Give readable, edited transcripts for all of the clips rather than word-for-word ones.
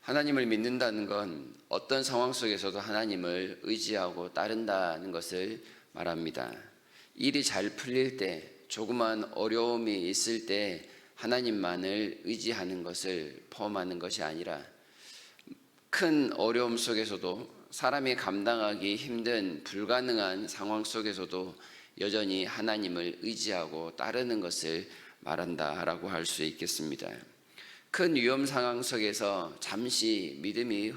하나님을 믿는다는 건 어떤 상황 속에서도 하나님을 의지하고 따른다는 것을 말합니다. 일이 잘 풀릴 때, 조그만 어려움이 있을 때 하나님만을 의지하는 것을 포함하는 것이 아니라 큰 어려움 속에서도 사람이 감당하기 힘든 불가능한 상황 속에서도 여전히 하나님을 의지하고 따르는 것을 말한다라고 할 수 있겠습니다. 큰 위험 상황 속에서 잠시 믿음이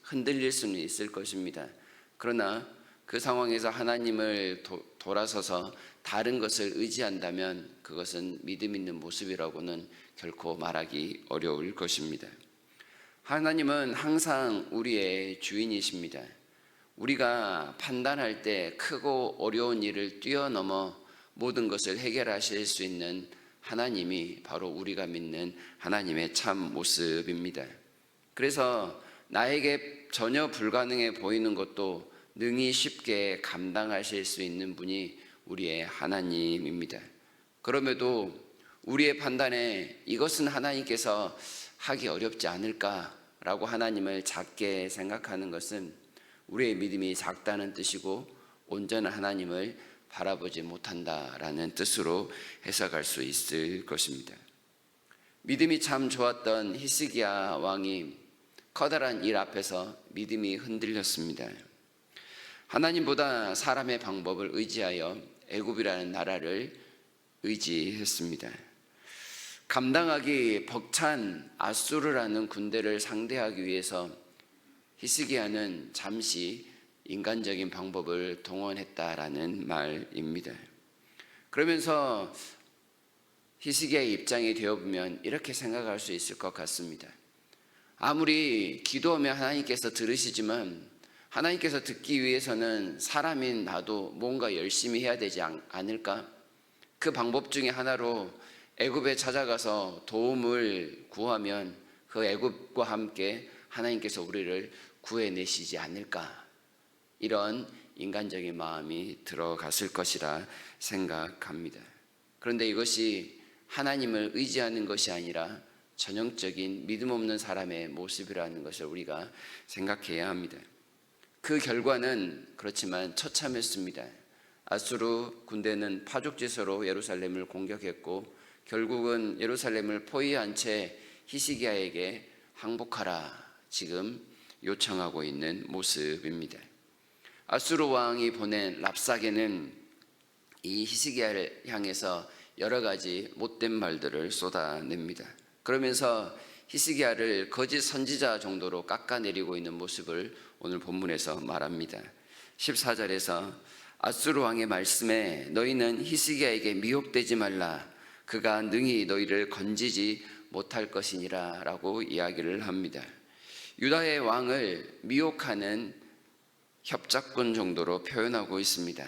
흔들릴 수는 있을 것입니다. 그러나 그 상황에서 하나님을 돌아서서 다른 것을 의지한다면 그것은 믿음 있는 모습이라고는 결코 말하기 어려울 것입니다. 하나님은 항상 우리의 주인이십니다. 우리가 판단할 때 크고 어려운 일을 뛰어넘어 모든 것을 해결하실 수 있는 하나님이 바로 우리가 믿는 하나님의 참 모습입니다. 그래서 나에게 전혀 불가능해 보이는 것도 능히 쉽게 감당하실 수 있는 분이 우리의 하나님입니다. 그럼에도 우리의 판단에 이것은 하나님께서 하기 어렵지 않을까라고 하나님을 작게 생각하는 것은 우리의 믿음이 작다는 뜻이고 온전한 하나님을 바라보지 못한다라는 뜻으로 해석할 수 있을 것입니다. 믿음이 참 좋았던 히스기야 왕이 커다란 일 앞에서 믿음이 흔들렸습니다. 하나님보다 사람의 방법을 의지하여 애굽이라는 나라를 의지했습니다. 감당하기 벅찬 아수르라는 군대를 상대하기 위해서 히스기야는 잠시 인간적인 방법을 동원했다라는 말입니다. 그러면서 히스기야의 입장이 되어보면 이렇게 생각할 수 있을 것 같습니다. 아무리 기도하면 하나님께서 들으시지만 하나님께서 듣기 위해서는 사람인 나도 뭔가 열심히 해야 되지 않을까? 그 방법 중에 하나로 애굽에 찾아가서 도움을 구하면 그 애굽과 함께 하나님께서 우리를 구해내시지 않을까? 이런 인간적인 마음이 들어갔을 것이라 생각합니다. 그런데 이것이 하나님을 의지하는 것이 아니라 전형적인 믿음 없는 사람의 모습이라는 것을 우리가 생각해야 합니다. 그 결과는 그렇지만 처참했습니다. 아수르 군대는 파죽지세로 예루살렘을 공격했고 결국은 예루살렘을 포위한 채 히스기야에게 항복하라 지금 요청하고 있는 모습입니다. 아수르 왕이 보낸 랍사게는 이 히스기야를 향해서 여러 가지 못된 말들을 쏟아냅니다. 그러면서 히스기야를 거짓 선지자 정도로 깎아내리고 있는 모습을 오늘 본문에서 말합니다. 14절에서 아수르 왕의 말씀에 너희는 히스기야에게 미혹되지 말라 그가 능히 너희를 건지지 못할 것이니라 라고 이야기를 합니다. 유다의 왕을 미혹하는 협작군 정도로 표현하고 있습니다.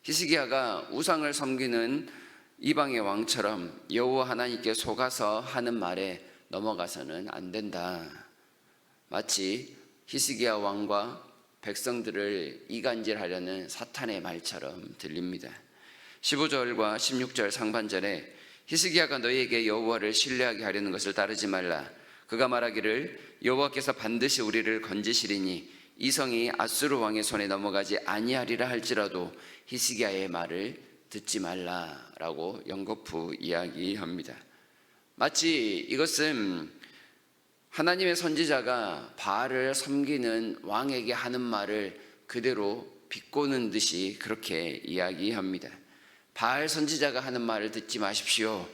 히스기야가 우상을 섬기는 이방의 왕처럼 여호와 하나님께 속아서 하는 말에 넘어가서는 안 된다. 마치 히스기야 왕과 백성들을 이간질하려는 사탄의 말처럼 들립니다. 15절과 16절 상반절에 히스기야가 너희에게 여호와를 신뢰하게 하려는 것을 따르지 말라. 그가 말하기를 여호와께서 반드시 우리를 건지시리니 이 성이 아수르 왕의 손에 넘어가지 아니하리라 할지라도 히스기야의 말을 듣지 말라라고 연거푸 이야기합니다. 마치 이것은 하나님의 선지자가 바알을 섬기는 왕에게 하는 말을 그대로 비꼬는 듯이 그렇게 이야기합니다. 바알 선지자가 하는 말을 듣지 마십시오.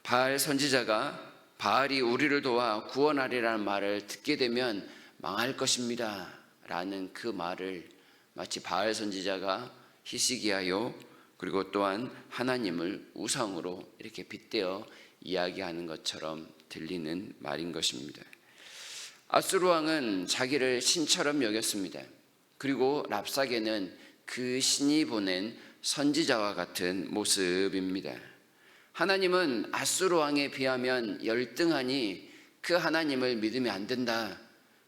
바알 선지자가 바알이 우리를 도와 구원하리라는 말을 듣게 되면 망할 것입니다 라는 그 말을 마치 바알 선지자가 히스기야요 그리고 또한 하나님을 우상으로 이렇게 빗대어 이야기하는 것처럼 들리는 말인 것입니다. 아수르 왕은 자기를 신처럼 여겼습니다. 그리고 랍사게는 그 신이 보낸 선지자와 같은 모습입니다. 하나님은 아수르 왕에 비하면 열등하니 그 하나님을 믿으면 안 된다.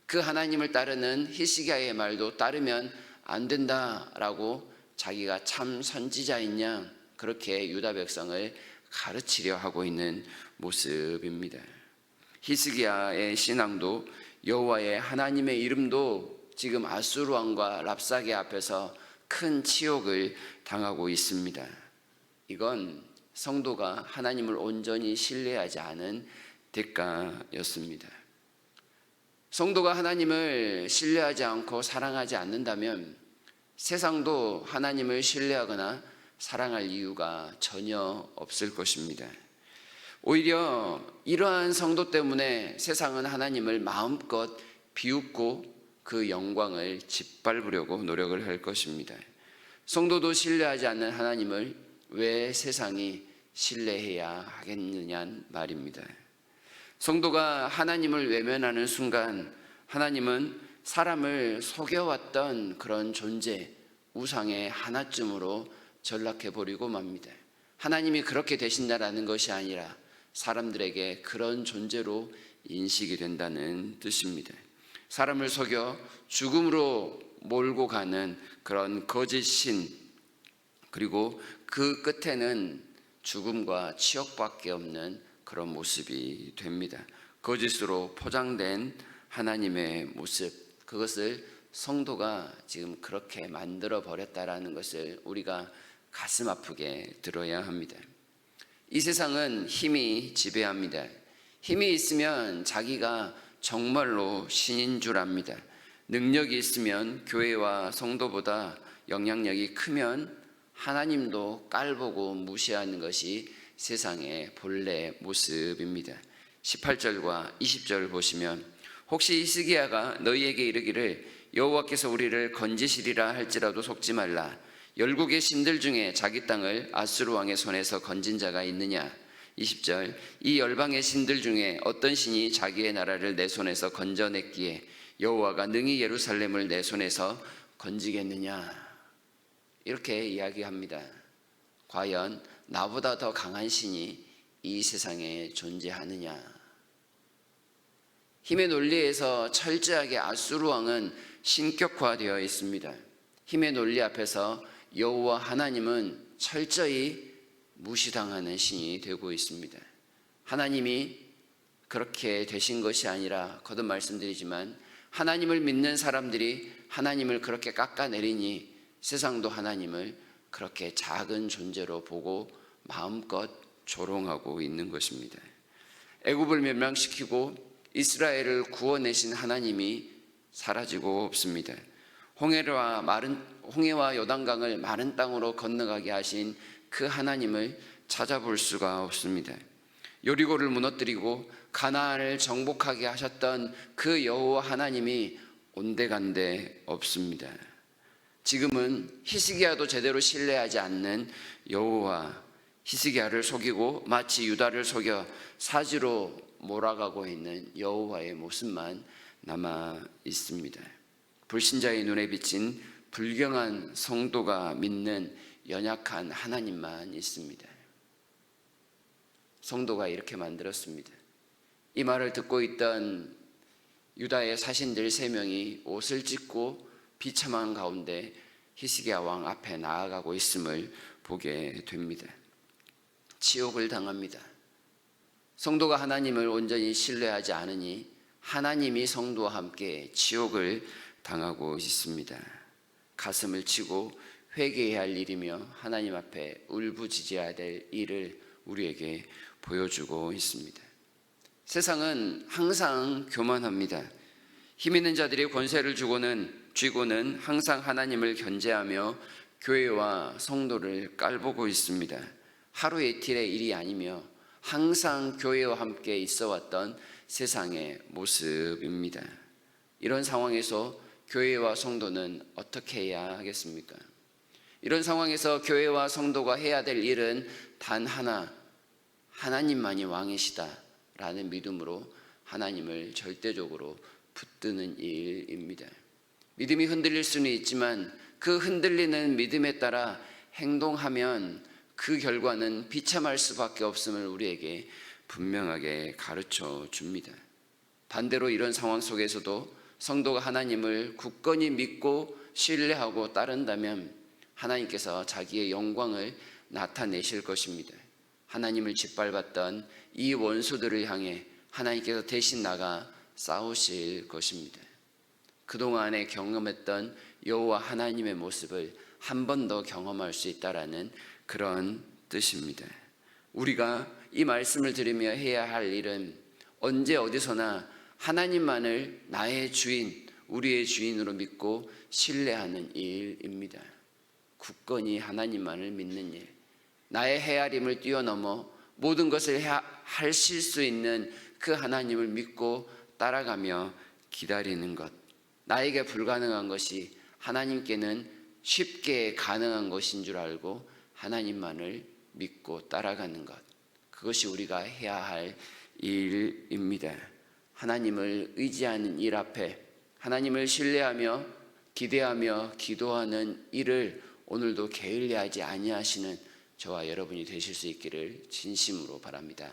그 하나님을 따르는 히스기야의 말도 따르면 안 된다라고 자기가 참 선지자인 양 그렇게 유다 백성을 가르치려 하고 있는 모습입니다. 히스기야의 신앙도 여호와의 하나님의 이름도 지금 아수르 왕과 랍사게 앞에서 큰 치욕을 당하고 있습니다. 이건 성도가 하나님을 온전히 신뢰하지 않은 대가였습니다. 성도가 하나님을 신뢰하지 않고 사랑하지 않는다면 세상도 하나님을 신뢰하거나 사랑할 이유가 전혀 없을 것입니다. 오히려 이러한 성도 때문에 세상은 하나님을 마음껏 비웃고 그 영광을 짓밟으려고 노력을 할 것입니다. 성도도 신뢰하지 않는 하나님을 왜 세상이 신뢰해야 하겠느냐는 말입니다. 성도가 하나님을 외면하는 순간 하나님은 사람을 속여왔던 그런 존재, 우상의 하나쯤으로 전락해버리고 맙니다. 하나님이 그렇게 되신다라는 것이 아니라 사람들에게 그런 존재로 인식이 된다는 뜻입니다. 사람을 속여 죽음으로 몰고 가는 그런 거짓 신, 그리고 그 끝에는 죽음과 치욕밖에 없는 그런 모습이 됩니다. 거짓으로 포장된 하나님의 모습, 그것을 성도가 지금 그렇게 만들어 버렸다라는 것을 우리가 가슴 아프게 들어야 합니다. 이 세상은 힘이 지배합니다. 힘이 있으면 자기가 정말로 신인 줄 압니다. 능력이 있으면 교회와 성도보다 영향력이 크면 하나님도 깔보고 무시하는 것이 세상의 본래 모습입니다. 18절과 20절 보시면 혹시 히스기야가 너희에게 이르기를 여호와께서 우리를 건지시리라 할지라도 속지 말라. 열국의 신들 중에 자기 땅을 아수르 왕의 손에서 건진 자가 있느냐? 20절 이 열방의 신들 중에 어떤 신이 자기의 나라를 내 손에서 건져냈기에 여호와가 능히 예루살렘을 내 손에서 건지겠느냐? 이렇게 이야기합니다. 과연 나보다 더 강한 신이 이 세상에 존재하느냐? 힘의 논리에서 철저하게 아수르 왕은 신격화되어 있습니다. 힘의 논리 앞에서 여호와 하나님은 철저히 무시당하는 신이 되고 있습니다. 하나님이 그렇게 되신 것이 아니라 거듭 말씀드리지만 하나님을 믿는 사람들이 하나님을 그렇게 깎아내리니 세상도 하나님을 그렇게 작은 존재로 보고 마음껏 조롱하고 있는 것입니다. 애굽을 멸망시키고 이스라엘을 구원내신 하나님이 사라지고 없습니다. 홍해와 요단강을 마른 땅으로 건너가게 하신 그 하나님을 찾아볼 수가 없습니다. 여리고를 무너뜨리고 가나안을 정복하게 하셨던 그 여호와 하나님이 온데간데 없습니다. 지금은 히스기야도 제대로 신뢰하지 않는 여호와, 히스기야를 속이고 마치 유다를 속여 사지로 몰아가고 있는 여호와의 모습만 남아 있습니다. 불신자의 눈에 비친 불경한 성도가 믿는 연약한 하나님만 있습니다. 성도가 이렇게 만들었습니다. 이 말을 듣고 있던 유다의 사신들 3명이 옷을 찢고 비참한 가운데 히스기야 왕 앞에 나아가고 있음을 보게 됩니다. 치욕을 당합니다. 성도가 하나님을 온전히 신뢰하지 않으니 하나님이 성도와 함께 치욕을 당하고 있습니다. 가슴을 치고 회개해야 할 일이며 하나님 앞에 울부짖어야 될 일을 우리에게 보여주고 있습니다. 세상은 항상 교만합니다. 힘 있는 자들이 권세를 쥐고는 항상 하나님을 견제하며 교회와 성도를 깔보고 있습니다. 하루 이틀의 일이 아니며 항상 교회와 함께 있어왔던 세상의 모습입니다. 이런 상황에서 교회와 성도는 어떻게 해야 하겠습니까? 이런 상황에서 교회와 성도가 해야 될 일은 단 하나, 하나님만이 왕이시다라는 믿음으로 하나님을 절대적으로 붙드는 일입니다. 믿음이 흔들릴 수는 있지만 그 흔들리는 믿음에 따라 행동하면 그 결과는 비참할 수밖에 없음을 우리에게 분명하게 가르쳐 줍니다. 반대로 이런 상황 속에서도 성도가 하나님을 굳건히 믿고 신뢰하고 따른다면 하나님께서 자기의 영광을 나타내실 것입니다. 하나님을 짓밟았던 이 원수들을 향해 하나님께서 대신 나가 싸우실 것입니다. 그동안에 경험했던 여호와 하나님의 모습을 한 번 더 경험할 수 있다라는 그런 뜻입니다. 우리가 이 말씀을 들으며 해야 할 일은 언제 어디서나 하나님만을 나의 주인, 우리의 주인으로 믿고 신뢰하는 일입니다. 굳건히 하나님만을 믿는 일, 나의 헤아림을 뛰어넘어 모든 것을 하실 수 있는 그 하나님을 믿고 따라가며 기다리는 것, 나에게 불가능한 것이 하나님께는 쉽게 가능한 것인 줄 알고 하나님만을 믿고 따라가는 것, 그것이 우리가 해야 할 일입니다. 하나님을 의지하는 일 앞에 하나님을 신뢰하며 기대하며 기도하는 일을 오늘도 게을리하지 아니하시는 저와 여러분이 되실 수 있기를 진심으로 바랍니다.